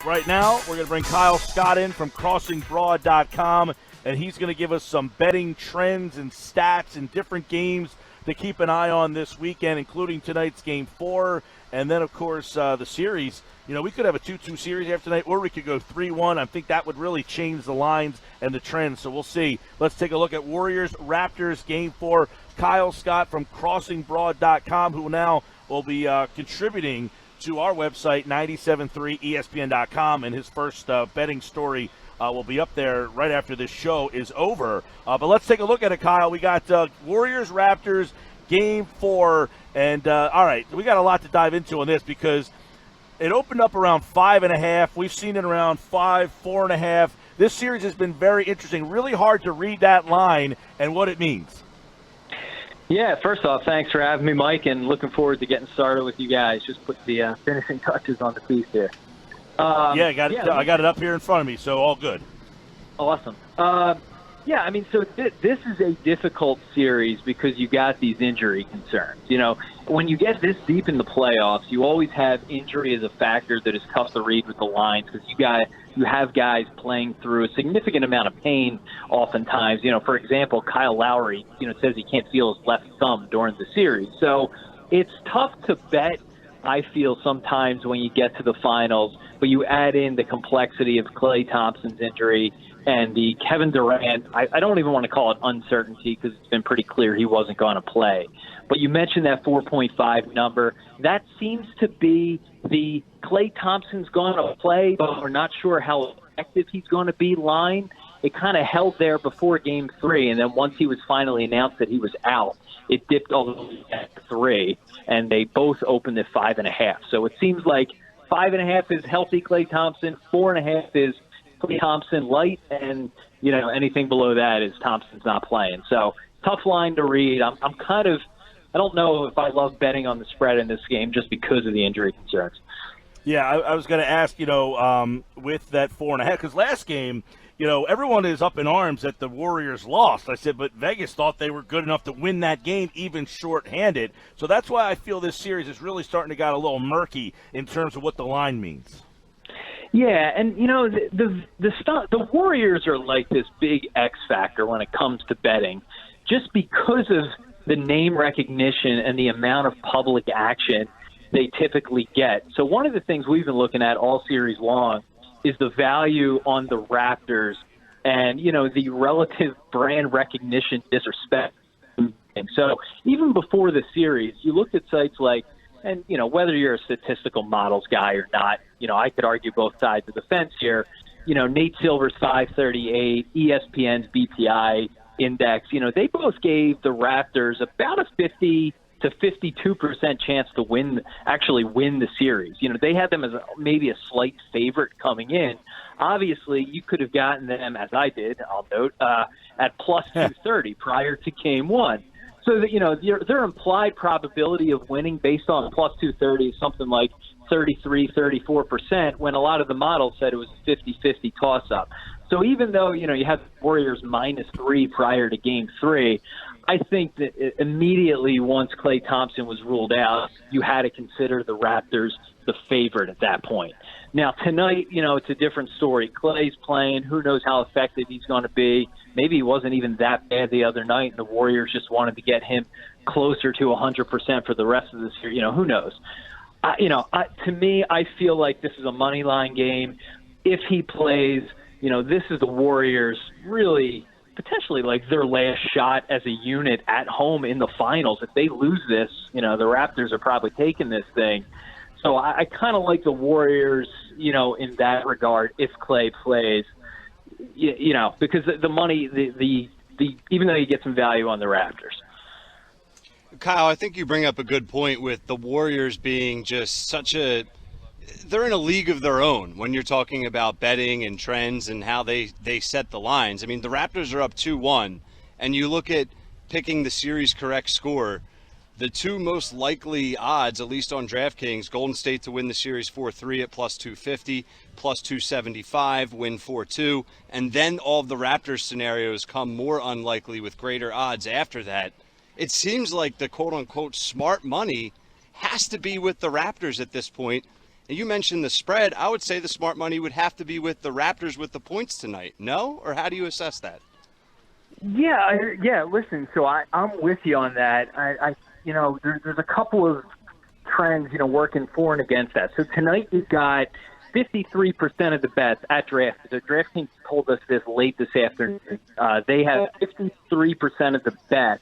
Right now, we're going to bring Kyle Scott in from crossingbroad.com, and he's going to give us some betting trends and stats in different games to keep an eye on this weekend, including tonight's Game 4, and then, of course, the series. You know, we could have a 2-2 series after tonight, or we could go 3-1. I think that would really change the lines and the trends, so we'll see. Let's take a look at Warriors-Raptors Game 4. Kyle Scott from crossingbroad.com, who now will be contributing to our website, 973ESPN.com, and his first betting story will be up there right after this show is over. But let's take a look at it, Kyle. We got Warriors-Raptors Game 4, and all right, we got a lot to dive into on this because it opened up around 5.5. We've seen it around 5, 4.5. This series has been very interesting. Really hard to read that line and what it means. Yeah, first off, thanks for having me, Mike, and looking forward to getting started with you guys. Just put the finishing touches on the piece here. I got it up here in front of me, so all good. Awesome. I mean, so this is a difficult series because you got these injury concerns. You know, when you get this deep in the playoffs, you always have injury as a factor that is tough to read with the lines because you have guys playing through a significant amount of pain oftentimes. You know, for example, Kyle Lowry, says he can't feel his left thumb during the series. So it's tough to bet, I feel, sometimes when you get to the finals, but you add in the complexity of Klay Thompson's injury and the Kevin Durant, I don't even want to call it uncertainty because it's been pretty clear he wasn't going to play. But you mentioned that 4.5 number. That seems to be the Klay Thompson's going to play, but we're not sure how effective he's going to be line. It kind of held there before Game 3, and then once he was finally announced that he was out, it dipped all the way at 3, and they both opened at 5.5. So it seems like 5.5 is healthy Klay Thompson, 4.5 is Klay Thompson light, and anything below that is Thompson's not playing. So tough line to read. I don't know if I love betting on the spread in this game just because of the injury concerns. Yeah, I was going to ask, with that 4.5, because last game, everyone is up in arms that the Warriors lost. I said, but Vegas thought they were good enough to win that game, even shorthanded. So that's why I feel this series is really starting to get a little murky in terms of what the line means. Yeah, and the Warriors are like this big X factor when it comes to betting, just because of the name recognition and the amount of public action they typically get. So one of the things we've been looking at all series long is the value on the Raptors and, the relative brand recognition disrespect. And so even before the series, you looked at sites like, and, whether you're a statistical models guy or not, I could argue both sides of the fence here. Nate Silver's 538, ESPN's BPI index, they both gave the Raptors about a 50 to 52% chance to actually win the series. They had them as maybe a slight favorite coming in. Obviously, you could have gotten them, as I did, I'll note, at plus 230 prior to Game 1. So that, their implied probability of winning based on plus 230 is something like 33, 34%, when a lot of the models said it was a 50-50 toss-up. So even though, you have Warriors -3 prior to Game 3, I think that immediately once Klay Thompson was ruled out, you had to consider the Raptors the favorite at that point. Now, tonight, it's a different story. Klay's playing. Who knows how effective he's going to be. Maybe he wasn't even that bad the other night, and the Warriors just wanted to get him closer to 100% for the rest of this year. Who knows? To me, I feel like this is a money line game. If he plays, this is the Warriors really potentially like their last shot as a unit at home in the finals. If they lose this, the Raptors are probably taking this thing. So I kind of like the Warriors, in that regard, if Klay plays, because the money, the even though you get some value on the Raptors. Kyle, I think you bring up a good point with the Warriors being just they're in a league of their own when you're talking about betting and trends and how they set the lines. I mean, the Raptors are up 2-1, and you look at picking the series correct score, the two most likely odds, at least on DraftKings, Golden State to win the series 4-3 at plus 250, plus 275, win 4-2, and then all of the Raptors scenarios come more unlikely with greater odds after that. It seems like the quote-unquote smart money has to be with the Raptors at this point. And you mentioned the spread. I would say the smart money would have to be with the Raptors with the points tonight. No? Or how do you assess that? Yeah. Listen, so I'm with you on that. There's a couple of trends, working for and against that. So tonight you've got 53% of the bets at draft. The DraftKings told us this late this afternoon. They have 53% of the bets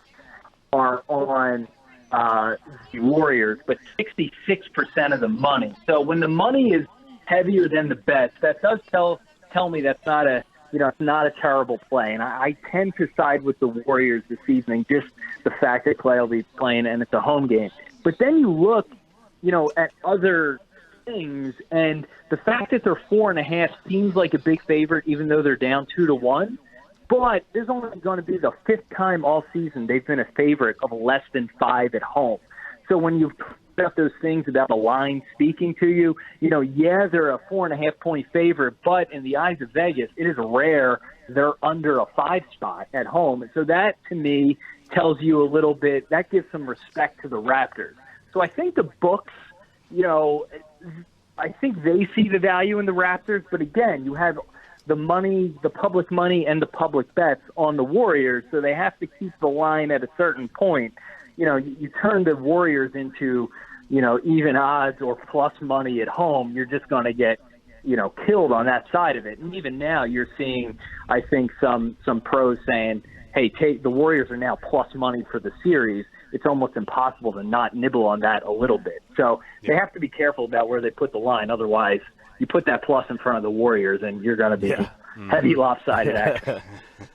are on the Warriors, but 66% of the money. So when the money is heavier than the bets, that does tell me that's not it's not a terrible play. And I tend to side with the Warriors this evening, just the fact that Clay will be playing and it's a home game. But then you look, at other things, and the fact that they're 4.5 seems like a big favorite, even though they're down 2-1. But this is only going to be the 5th time all season they've been a favorite of less than 5 at home. So when you put up those things about the line speaking to you, they're a 4.5-point favorite, but in the eyes of Vegas, it is rare they're under a 5 spot at home. And so that, to me, tells you a little bit, that gives some respect to the Raptors. So I think the books, I think they see the value in the Raptors, but again, you have the money, the public money, and the public bets on the Warriors, so they have to keep the line at a certain point. You turn the Warriors into, even odds or plus money at home, you're just going to get, killed on that side of it. And even now you're seeing, I think, some pros saying, hey, the Warriors are now plus money for the series. It's almost impossible to not nibble on that a little bit. So they have to be careful about where they put the line. Otherwise, you put that plus in front of the Warriors, and you're going to be heavy lopsided action.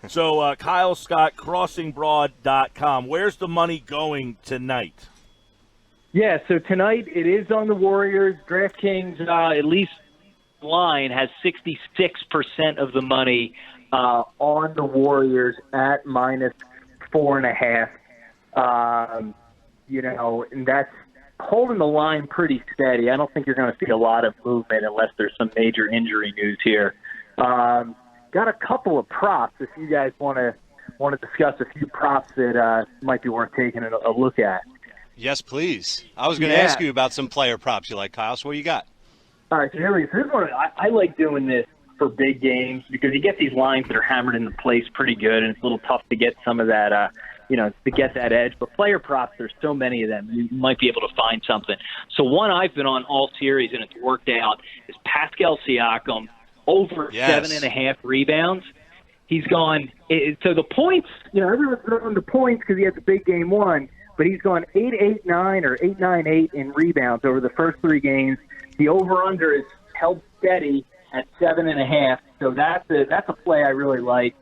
So, Kyle Scott, crossingbroad.com. Where's the money going tonight? Yeah, so tonight it is on the Warriors. DraftKings, at least line, has 66% of the money on the Warriors at minus 4.5. And that's holding the line pretty steady. I don't think you're going to see a lot of movement unless there's some major injury news here. Got a couple of props if you guys want to discuss a few props that might be worth taking a look at. Yes, please. I was going to ask you about some player props you like, Kyle. So what you got? All right, so here's one. I like doing this for big games because you get these lines that are hammered into place pretty good, and it's a little tough to get some of that, to get that edge. But player props, there's so many of them, you might be able to find something. So one I've been on all series, and it's worked out, is Pascal Siakam over 7.5 rebounds. He's gone. So the points, everyone's throwing the points because he had the big game one, but he's gone 8-8-9 or 8-9-8 in rebounds over the first 3 games. The over/under is held steady at 7.5. So that's a play I really like.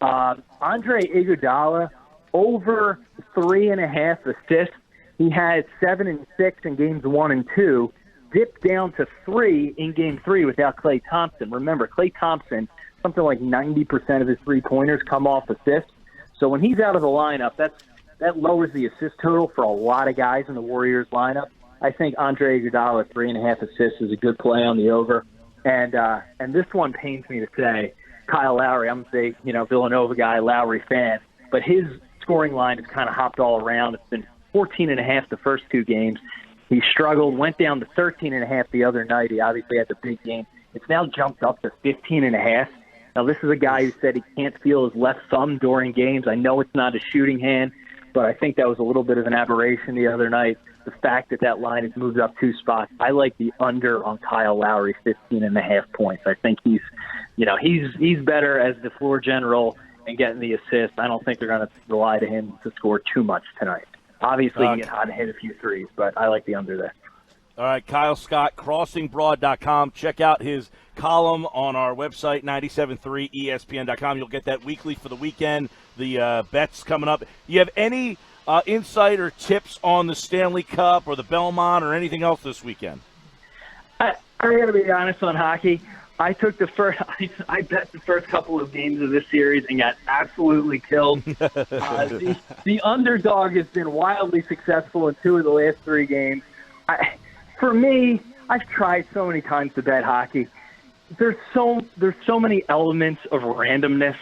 Andre Iguodala over 3.5 assists. He had 7 and 6 in games 1 and 2. Dipped down to 3 in game 3 without Klay Thompson. Remember, Klay Thompson, something like 90% of his 3-pointers come off assists. So when he's out of the lineup, that lowers the assist total for a lot of guys in the Warriors lineup. I think Andre Iguodala 3.5 assists is a good play on the over. And this one pains me to say, Kyle Lowry. I'm a big Villanova guy, Lowry fan, but his scoring line has kind of hopped all around. It's been 14.5 the first 2 games. He struggled, went down to 13.5 the other night. He obviously had the big game. It's now jumped up to 15.5. Now, this is a guy who said he can't feel his left thumb during games. I know it's not a shooting hand, but I think that was a little bit of an aberration the other night. The fact that line has moved up 2 spots, I like the under on Kyle Lowry, 15.5 points. I think he's better as the floor general and getting the assist. I don't think they're going to rely to him to score too much tonight. Obviously, he get hot and hit a few threes, but I like the under there. All right, Kyle Scott, crossingbroad.com. Check out his column on our website, 973ESPN.com. You'll get that weekly for the weekend. The bets coming up. You have any insight or tips on the Stanley Cup or the Belmont or anything else this weekend? I got to be honest on hockey. I took I bet the first couple of games of this series and got absolutely killed. The underdog has been wildly successful in 2 of the last 3 games. For me, I've tried so many times to bet hockey. There's so many elements of randomness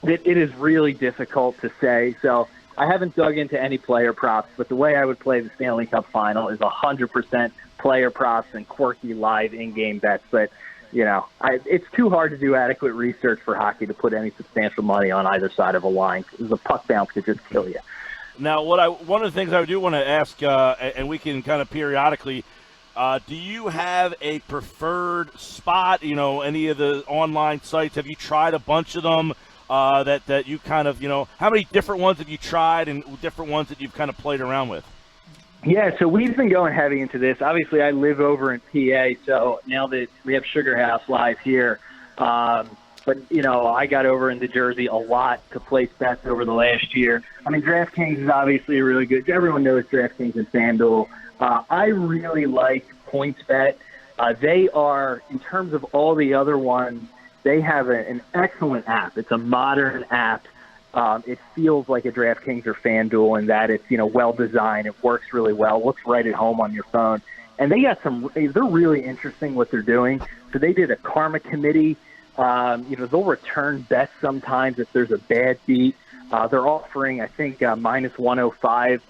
that it is really difficult to say. So I haven't dug into any player props, but the way I would play the Stanley Cup Final is 100% player props and quirky live in-game bets. But, it's too hard to do adequate research for hockey to put any substantial money on either side of a line. The puck bounce could just kill you. Now, one of the things I do want to ask, and we can kind of periodically, do you have a preferred spot? Any of the online sites? Have you tried a bunch of them that you kind of, how many different ones have you tried and different ones that you've kind of played around with? Yeah, so we've been going heavy into this. Obviously, I live over in PA, so now that we have Sugar House live here, but, I got over into Jersey a lot to place bets over the last year. I mean, DraftKings is obviously really good. Everyone knows DraftKings and FanDuel. I really like PointsBet. They are, in terms of all the other ones, they have an excellent app. It's a modern app. It feels like a DraftKings or FanDuel in that it's, well-designed. It works really well. Looks right at home on your phone. And they got they're really interesting what they're doing. So they did a karma committee. They'll return bets sometimes if there's a bad beat. They're offering, I think, minus 105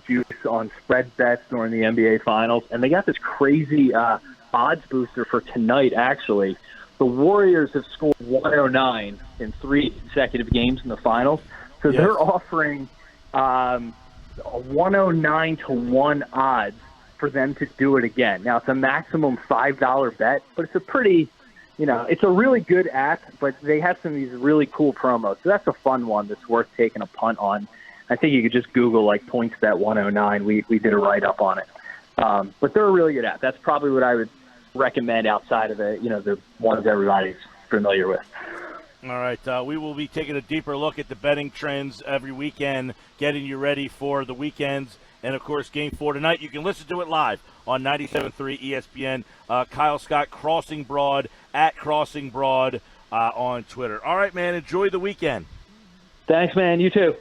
juice on spread bets during the NBA Finals. And they got this crazy odds booster for tonight, actually. The Warriors have scored 109 in 3 consecutive games in the finals. So they're offering a 109 to 1 odds for them to do it again. Now, it's a maximum $5 bet, but it's a pretty, it's a really good app, but they have some of these really cool promos. So that's a fun one that's worth taking a punt on. I think you could just Google, PointsBet 109. We did a write-up on it. But they're a really good app. That's probably what I would recommend outside of the ones everybody's familiar with. All right, we will be taking a deeper look at the betting trends every weekend, getting you ready for the weekends, and of course Game 4 tonight. You can listen to it live on 97.3 ESPN. Kyle Scott, Crossing Broad, at Crossing Broad on Twitter. All right, man, enjoy the weekend. Thanks, man. You too.